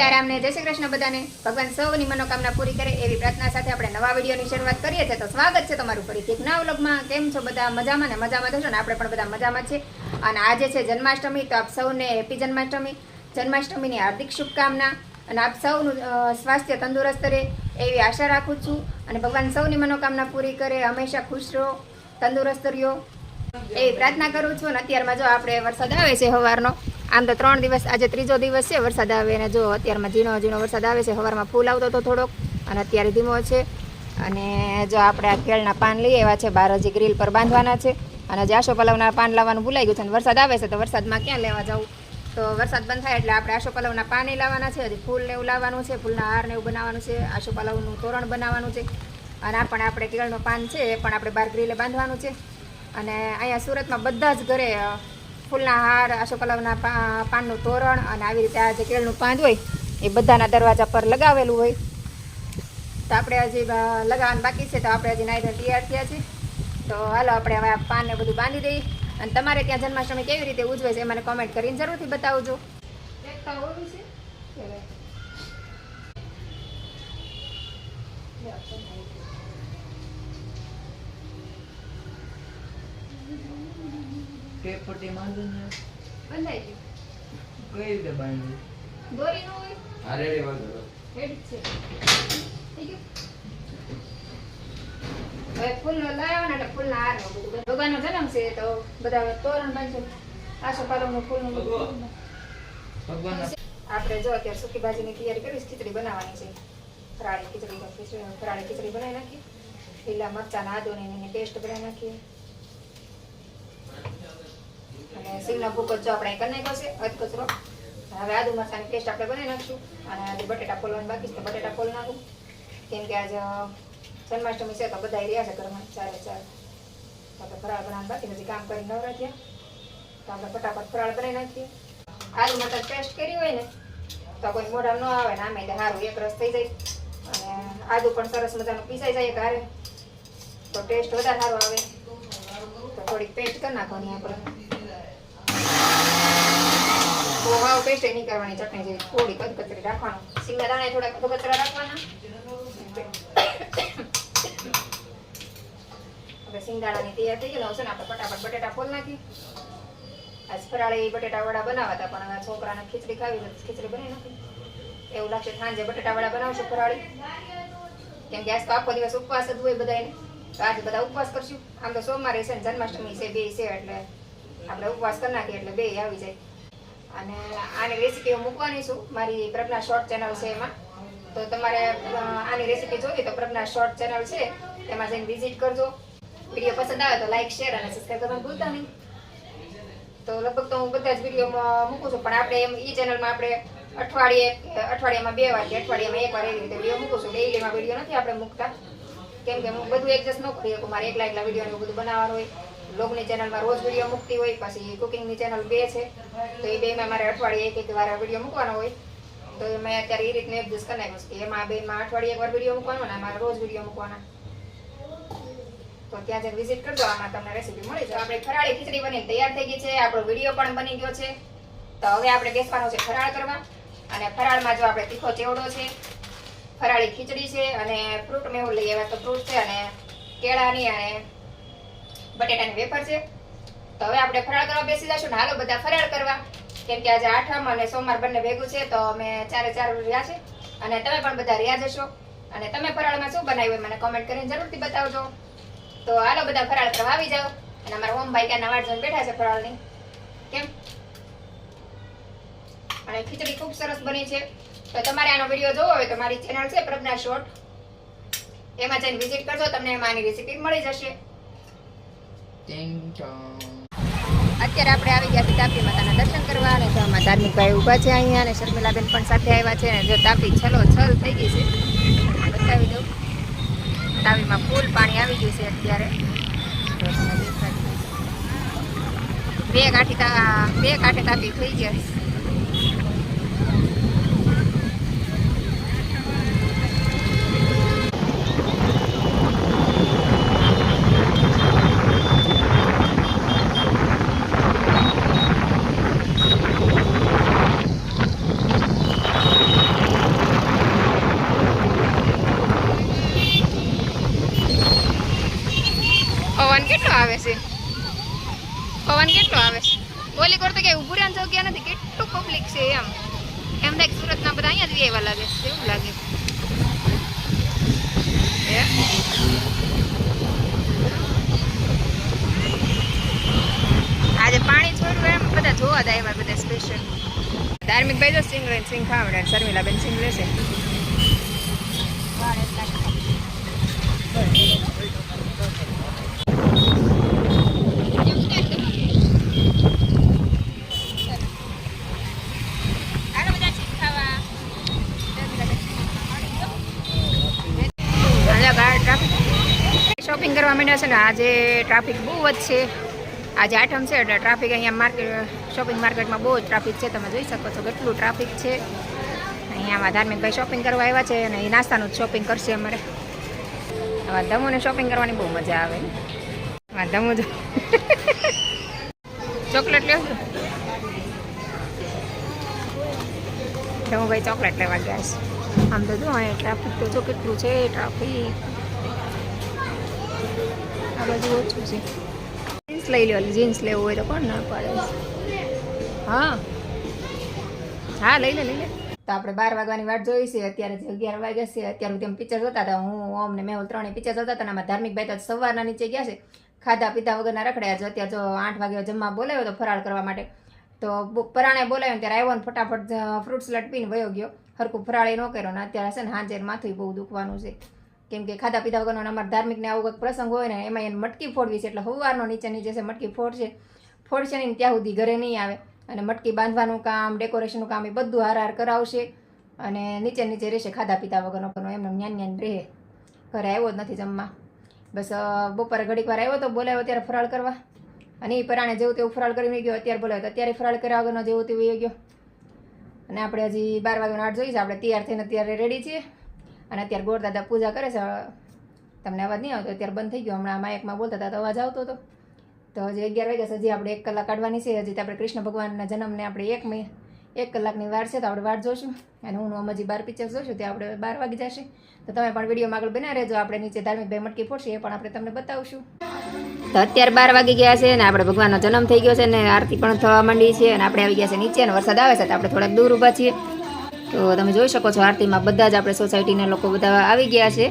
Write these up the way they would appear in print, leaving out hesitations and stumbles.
સીતારામ ને જય શ્રી કૃષ્ણ બધાને. ભગવાન સૌની મનોકામના પૂરી કરે એવી પ્રાર્થના સાથે આપણે નવા વિડીયોની શરૂઆત કરીએ છીએ. તો સ્વાગત છે તમારું ફરીથી એક નવા વ્લોગમાં. કેમ છો બધા? મજામાં ને? મજામાં થશો ને? આપણે પણ બધા મજામાં છે. અને આજે છે જન્માષ્ટમી, તો આપ સૌને હેપી જન્માષ્ટમી. જન્માષ્ટમીની હાર્દિક શુભકામના અને આપ સૌનું સ્વાસ્થ્ય તંદુરસ્ત રહે એવી આશા રાખું છું. અને ભગવાન સૌની મનોકામના પૂરી કરે, હંમેશા ખુશ રહો, તંદુરસ્ત રહ્યો એવી પ્રાર્થના કરું છું. અને અત્યારમાં જો આપણે વરસાદ આવે છે સવારનો. આમ તો 3 દિવસ, આજે ત્રીજો દિવસ છે વરસાદ આવે. અને જો અત્યારમાં ઝીણો ઝીણો વરસાદ આવે છે. સવારમાં ફૂલ આવતો હતો થોડોક, અને અત્યારે ધીમો છે. અને જો આપણે આ કેળના પાન લઈ આવ્યા છે, બહાર હજી ગ્રીલ પર બાંધવાના છે. અને જે આશોપલવના પાન લાવવાનું ભૂલાઈ ગયું છે. અને વરસાદ આવે છે તો વરસાદમાં ક્યાં લેવા જવું? તો વરસાદ બંધ થાય એટલે આપણે આશોપલવના પાન લાવવાના છે. હજી ફૂલ ને એવું લાવવાનું છે, ફૂલના હાર ને એવું બનાવવાનું છે, આશોપલવનું તોરણ બનાવવાનું છે. અને આ પણ આપણે કેળનું પાન છે એ પણ આપણે બહાર ગ્રીલે બાંધવાનું છે. અને અહીંયા સુરતમાં બધા જ ઘરે ફૂલના હાર, આશોપલવના પાનનું તોરણ અને આવી રીતે આ જે કેળનું પાન હોય એ બધાના દરવાજા પર લગાવેલું હોય. તો આપણે હજી લગાવવાનું બાકી છે. તો આપણે હજી નાઈ ધોઈને તૈયાર થયા છીએ. તો હાલો આપણે હવે આ પાનને બધું બાંધી દઈએ. અને તમારે ત્યાં જન્માષ્ટમી કેવી રીતે ઉજવે છે એ મને કોમેન્ટ કરીને જરૂરથી બતાવજો. પટ્ટી માંડને બંધાઈ ગયું. કઈ રીતે બાંધવું? દોરી નો હોય? આ રેડી બાંધો. હેડ છે. થઈ ગયું. હવે ફૂલ લાવવાના એટલે ફૂલના હાર ને બધું. ભગવાનનો જન્મ છે તો બધા તોરણ બાંધશે. આશોપાલવનું ફૂલનું બધું. ભગવાન આપણે જો અત્યારે સૂકી ભાજીની તૈયારી કરીશ. ખીચડી બનાવવાની છે. ફરાળી ખીચડી બનાવી નાખીએ. લીલા મરચાં આદુની એની પેસ્ટ બનાવી નાખીએ. અને સિંગનો ભૂકો જો આપણે કરી નાખ્યો છે અધકચરો. હવે આદુ મરચાંની પેસ્ટ આપણે બનાવી નાખશું. અને આજે બટેટા ફોલવાનું બાકી છે તો બટેટા ફોલ નાખું. કેમ કે આજે જન્માષ્ટમી છે તો બધા રહ્યા છે ઘરમાં ચારે ચાર. તો આપણે ફરાળ બનાવવાનું બાકી નથી. કામ કરીને નવરા થયા તો આપણે ફટાફટ ફરાળ બનાવી નાખીએ. આદુ મરચાં પેસ્ટ કરી હોય ને તો કોઈ મોઢા ન આવે ને આમે સારું એક રસ થઈ જાય. અને આદુ પણ સરસ મજાનું પીસાઈ જાય ઘરે તો ટેસ્ટ વધારે સારો આવે. તો થોડીક પેસ્ટ કરી નાખવાની આપણે. તો હાવ પેસ્ટ નહીં કરવાની. ચટણી જેવી થોડી કચકચરી રાખવાનું. સિંગના દાણા થોડા કચકચરા રાખવાના. હવે સિંગદાણાની તૈયાર થઈ ગયેલો છે ને આપણે ફટાફટ બટેટા ફોલ નાખી. આજ ફરાળી બટેટા વડા બનાવવા હતા પણ હવે છોકરાને ખીચડી ખાવી તો ખીચડી બનાવી નાખી. એવું લાગશે સાંજે બટેટા વડા બનાવશું ફરાળી. કેમ કે આજ તો આખો દિવસ ઉપવાસ જ હોય બધાને. તો આજે બધા ઉપવાસ કરશું. આમ તો સોમવારે છે ને જન્માષ્ટમી છે, બે છે એટલે આપણે ઉપવાસ કરી નાખીએ એટલે બે આવી જાય. અને આની રેસીપી હું મૂકવાની છું મારી પ્રજ્ઞા શોર્ટ ચેનલ છે એમાં. તો તમારે આની રેસીપી જોવી તો પ્રજ્ઞા શોર્ટ ચેનલ છે એમાં જઈને વિઝિટ કરજો. વિડીયો પસંદ આવે તો લાઈક, શેર અને સબસ્ક્રાઈબ કરવાનું ભૂલતા નહીં. તો લગભગ તો હું બધા જ વિડીયોમાં મૂકું છું. પણ આપણે એમ ઈ ચેનલમાં આપણે અઠવાડિયામાં 2 વાર કે અઠવાડિયામાં 1 વાર એવી રીતે વિડીયો મૂકું છું. ડેઈલીમાં વિડીયો નથી આપણે મૂકતા. કેમ કે હું બધું એડજસ્ટ ન કરી શકું. મારે એકલા વિડીયો બધું બનાવવાનું હોય. બ્લોગની ચેનલમાં રોજ વિડીયો મૂકતી હોય. પછી કુકિંગની ચેનલ 2 છે તો એ બેમાં મારે અઠવાડિયે એક વાર વિડીયો મૂકવાનો હોય. તો મેં અત્યારે એ રીતનું એડજસ્ટ કરી નાખ્યું છે કે એમાં બેમાં અઠવાડિયે 1 વાર વિડીયો મૂકવાનો ને મારે રોજ વિડીયો મૂકવાના. તો ત્યાં જઈને વિઝિટ કરજો. આમાં તમને રેસીપી મળી જાય. આપણે ફરાળી ખીચડી બની તૈયાર થઈ ગઈ છે. આપણો વિડીયો પણ બની ગયો છે. તો હવે આપણે બેસવાનો છે ફરાળ કરવા. અને ફરાળમાં જો આપણે તીખો ચેવડો છે, ફરાળી ખીચડી છે અને ફ્રૂટ મેવું લઈ આવ્યા તો ફ્રૂટ છે અને કેળાની અને બટેટાની વેફર છે. તો હવે આપણે ફરાળ કરવા બેસી જશું ને. હાલો બધા ફરાળ કરવા. કેમ કે આજે આઠમ અને સોમવાર બંને ભેગું છે તો અમે ચારે ચાર રહ્યા છે. અને તમે પણ બધા રહ્યા જશો. અને તમે ફરાળમાં શું બનાવ્યું મને કોમેન્ટ કરીને જરૂરથી બતાવજો. તો હાલો બધા ફરાળ કરવા આવી જાઓ. અને અમારા ઓમભાઈ ક્યાંના વાટ જોઈને બેઠા છે ફરાળની. કેમ? અને ખીચડી ખૂબ સરસ બની છે. તો તમારે આનો વિડીયો જોવો હોય તો મારી ચેનલ છે પ્રજ્ઞા શોર્ટ, એમાં જઈને વિઝિટ કરજો. તમને એમાં આની રેસીપી મળી જશે. અત્યારે આપણે આવી ગયા છીએ તાપી માતાના દર્શન કરવા. અને તો આમાં ધાર્મિક ભાઈ ઊભા છે અહીંયા. અને શર્મિલાબેન પણ સાથે આવ્યા છે. અને જો તાપી છલ થઈ ગઈ છે. બતાવી દઉં. તાપીમાં ફૂલ પાણી આવી ગયું છે અત્યારે. બે કાંઠે તાપી થઈ ગયા. આવે છે, પવન કેટલો આવે છે. ઓલી કોર તો કે ઉભું રહેવાની જગ્યા નથી, કેટલું પબ્લિક છે એમ લાગે સુરતના બધા અહીંયા જ એવા લાગે છે, એવું લાગે. આજે પાણી છોડ્યું એમ બધા જોવા જ આવ્યા બધા સ્પેશિયલ. ધાર્મિક ભાઈ તો સિંગ લઈને સિંગ ખાવડે, શર્મિલા બેન સિંગ લેશે. શોપિંગ કરવા માંડ્યા છે ને, આજે ટ્રાફિક બહુ જ છે. આજે 8મ છે એટલે ટ્રાફિક અહીંયા માર્કેટ શોપિંગ માર્કેટમાં બહુ જ ટ્રાફિક છે. તમે જોઈ શકો છો કેટલું ટ્રાફિક છે. અહીંયામાં ધાર્મિકભાઈ શોપિંગ કરવા આવ્યા છે અને એ નાસ્તાનું જ શોપિંગ કરશે અમારે. હવે ધમુને શોપિંગ કરવાની બહુ મજા આવે. ધમુ જો ચોકલેટ લેવું છું. ધમુભાઈ ચોકલેટ લેવા ગયા છે. આમ તો જો અહીંયા ટ્રાફિક તો જો કેટલું છે ટ્રાફિક. આ બાજુ ઓછું છે. જીન્સ લઈ લો, જીન્સ લેવું હોય તો કોણ ના પાડે. હા હા લઈ લે. તો આપણે 12 વાગવાની વાટ જોઈ છે. અત્યારે 11 વાગ્યા છે. અત્યારે તેમ પિક્ચર જોતા હતા. હું ઓમ ને મેહુલ ત્રણેય પિક્ચર જોતા હતા. આમાં ધાર્મિકભાઈ તો સવારના નીચે ગયા છે, ખાધા પીધા વગરના રખડ્યા છે. અત્યારે જો 8 વાગે જમવા બોલાવ્યો તો ફરાળ કરવા માટે, તો પરાણે બોલાવ્યો ત્યારે આવ્યો ને ફટાફટ ફ્રૂટ સલાડ પીને વયો ગયો. હરકું ફરાળે ન કર્યો ને અત્યારે છે ને હાંજે માથું બહુ દુખવાનું છે. કેમ કે ખાધા પીધા વગરનો અમારા ધાર્મિકને આવું કંઈક પ્રસંગ હોય ને એમાં એને મટકી ફોડવી છે, એટલે સવારનો નીચે છે મટકી ફોડશે નહીં ત્યાં સુધી ઘરે નહીં આવે. અને મટકી બાંધવાનું કામ, ડેકોરેશનનું કામ એ બધું હાર કરાવશે અને નીચે રહેશે ખાધા પીધા વગરનો. એમને ન્યાન રહે. ઘરે આવ્યો જ નથી જમવા. બસ બપોરે ઘડીક વાર આવ્યો તો બોલાવ્યો ત્યારે ફરાળ કરવા, અને એ પરાણે જેવું તેવું ફરાળ કરી ગયો. અત્યારે બોલાવ્યો તો અત્યારે ફરાળ કર્યા વગરનો જેવું તેવું ગયો. અને આપણે હજી 12 વાગ્યાનો 8 જોઈ છે. આપણે તૈયાર થઈને અત્યારે રેડી છીએ અને અત્યારે ગોરદાદા પૂજા કરે છે. તમને અવાજ નહીં આવતો, અત્યારે બંધ થઈ ગયો. હમણાં માયકમાં બોલતા હતા તો અવાજ આવતો હતો. તો હજી 11 વાગ્યા છે. હજી આપણે 1 કલાક કાઢવાની છે. હજી તો આપણે કૃષ્ણ ભગવાનના જન્મને આપણે 1 કલાકની વાર છે, તો આપણે વાટ જોઈશું. અને હું હજી 12 પિક્ચર જોઈશું ત્યાં આપણે 12 વાગી જશે. તો તમે પણ વિડીયોમાં આગળ બના રહેજો. આપણે નીચે ધાર્મિકભાઈ મટકી ફોડશે એ પણ આપણે તમને બતાવશું. તો અત્યારે 12 વાગી ગયા છે ને આપણે ભગવાનનો જન્મ થઈ ગયો છે ને આરતી પણ થવા માંડી છે. અને આપણે આવી ગયા છે નીચે અને વરસાદ આવે છે તો આપણે થોડાક દૂર ઊભા છીએ. તો તમે જોઈ શકો છો આરતીમાં બધા જ આપણે સોસાયટીના લોકો બધા આવી ગયા છે.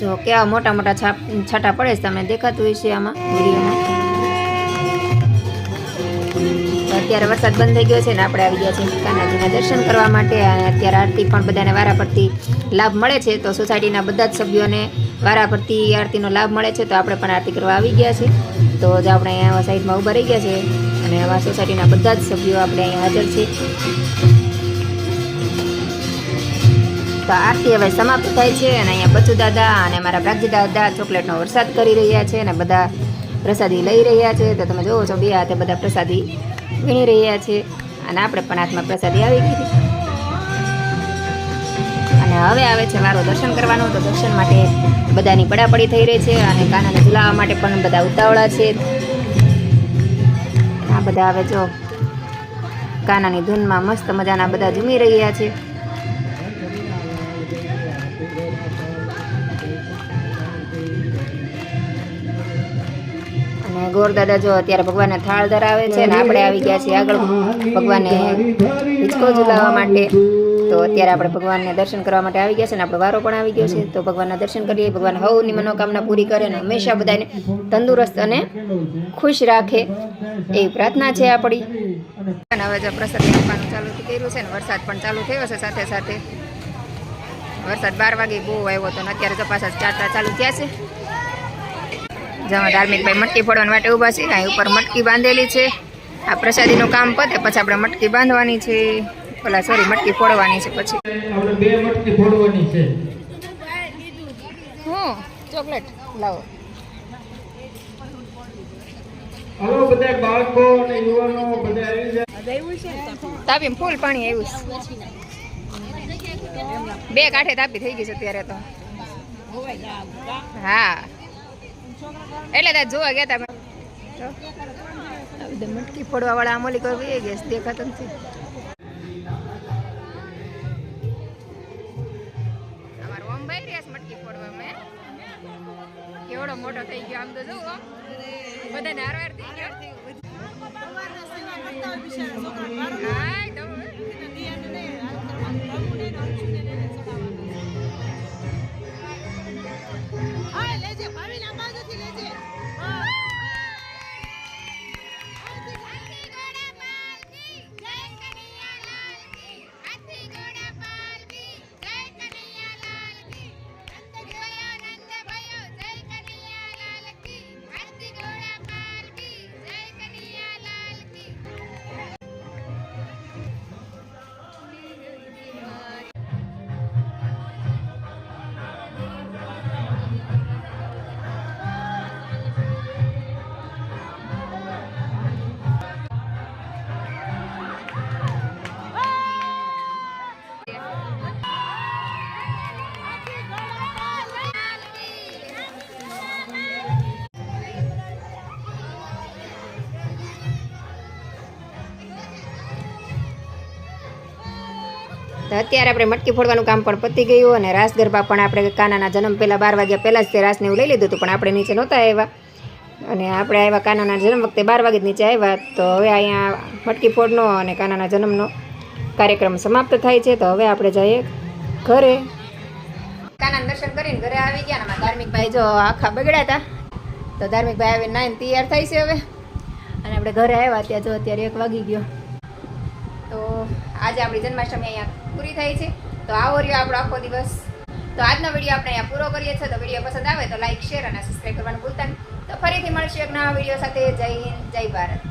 જો કેવા મોટા મોટા છાંટા પડે છે, તમને દેખાતું હોય છે આમાં વિડીયોમાં. અત્યારે વરસાદ બંધ થઈ ગયો છે ને આપણે આવી ગયા છીએ કાનાજીના દર્શન કરવા માટે. અને અત્યારે આરતી પણ બધાને વારા પરથી લાભ મળે છે. તો સોસાયટીના બધા જ સભ્યોને વારા પરથી આરતીનો લાભ મળે છે. તો આપણે પણ આરતી કરવા આવી ગયા છીએ. તો જ આપણે અહીંયા સાઈડમાં ઊભા રહી ગયા છે અને આવા સોસાયટીના બધા જ સભ્યો આપણે અહીંયા હાજર છે. તો આરતી હવે સમાપ્ત થાય છે અને અહીંયા બચુ દાદા અને મારા પ્રાગજી દાદા ચોકલેટનો વરસાદ કરી રહ્યા છે અને બધા પ્રસાદી લઈ રહ્યા છે. તો તમે જોવો છો બે હાથે બધા પ્રસાદી વીણી રહ્યા છે અને આપણે પણ હાથમાં પ્રસાદી આવી ગઈ હતી. અને હવે આવે છે મારો દર્શન કરવાનો. તો દર્શન માટે બધાની પડાપડી થઈ રહી છે અને કાનાને ઝુલાવવા માટે પણ બધા ઉતાવળા છે. આ બધા હવે જો કાનાની ધૂનમાં મસ્ત મજાના બધા ઝૂમી રહ્યા છે. અને ગોરદાદા જો અત્યારે ભગવાનને થાળ ધરાવે છે અને આપણે આવી ગયા છીએ આગળ ભગવાનને હિંચકો ઝુલાવવા માટે. તો અત્યારે આપણે ભગવાનને દર્શન કરવા માટે આવી ગયા છે અને આપણો વારો પણ આવી ગયો છે. તો ભગવાનના દર્શન કરીએ. ભગવાન સૌની મનોકામના પૂરી કરે અને હંમેશા બધાને તંદુરસ્ત અને ખુશ રાખે એવી પ્રાર્થના છે આપણી. અને હવે જો પ્રસાદ આપવાનું ચાલુ કર્યું છે ને વરસાદ પણ ચાલુ થયો છે સાથે સાથે. વરસાદ 12 વાગે બહુ આવ્યો હતો ને અત્યારે તો પાછા ચાટા ચાલુ થયા છે. જેમાં ધાર્મિકભાઈ મટકી ફોડવાની માટે ઊભા છે. અહીં ઉપર મટકી બાંધેલી છે. આ પ્રસાદીનું કામ પતે પછી આપણે મટકી બાંધવાની છે. મટકી ફોડવાની છે. પછી આપણે 2 મટકી ફોડવાની છે. હું ચોકલેટ લાવો. હાલો બધા બાળકો અને યુવાનો બધા આવી જાય. તાપી ફૂલ પાણી આવ્યું છે. 2 કાંઠે તાપી થઈ ગઈ છે અત્યારે તો. હા એટલે ત્યાં જોવા ગયા હતા. મટકી ફોડવા વાળા અમલી કરવી ગેસ દેખાતો નથી. અમારો ઓમ ભાઈ રહ્યા મટકી ફોડવા. મેં કેવડો મોટો હારો થઈ ગયો આમ તો જુઓ બધાને હારો હાર થઈ ગયો હાય તો તો અત્યારે આપણે મટકી ફોડવાનું કામ પણ પતી ગયું અને રાસ ગરબા પણ આપણે કાનાના જન્મ પહેલાં 12 વાગ્યા પહેલાં જ તે રાસને એવું લઈ લીધું હતું પણ આપણે નીચે નહોતા આવ્યા અને આપણે આવ્યા કાનાના જન્મ વખતે 12 વાગે જ નીચે આવ્યા તો હવે અહીંયા મટકી ફોડનો અને કાનાના જન્મનો કાર્યક્રમ સમાપ્ત થાય છે તો હવે આપણે જઈએ ઘરે કાનાના દર્શન કરીને ઘરે આવી ગયા ને ધાર્મિકભાઈ જો આખા બગડ્યા હતા તો ધાર્મિકભાઈ આવીને નાઈને તૈયાર થાય છે હવે અને આપણે ઘરે આવ્યા ત્યાં જો અત્યારે 1 વાગી ગયો તો આજે આપણી જન્માષ્ટમી અહીંયા પૂરી થઈ છે તો આવો રહ્યો આપણો આખો દિવસ તો આજનો વિડીયો આપણે અહીંયા પૂરો કરીએ છીએ તો વિડીયો પસંદ આવે તો લાઈક શેર અને સબસ્ક્રાઈબ કરવાનું ભૂલતા નહીં તો ફરીથી મળશું એક નવા વિડીયો સાથે જય હિન્દ જય ભારત.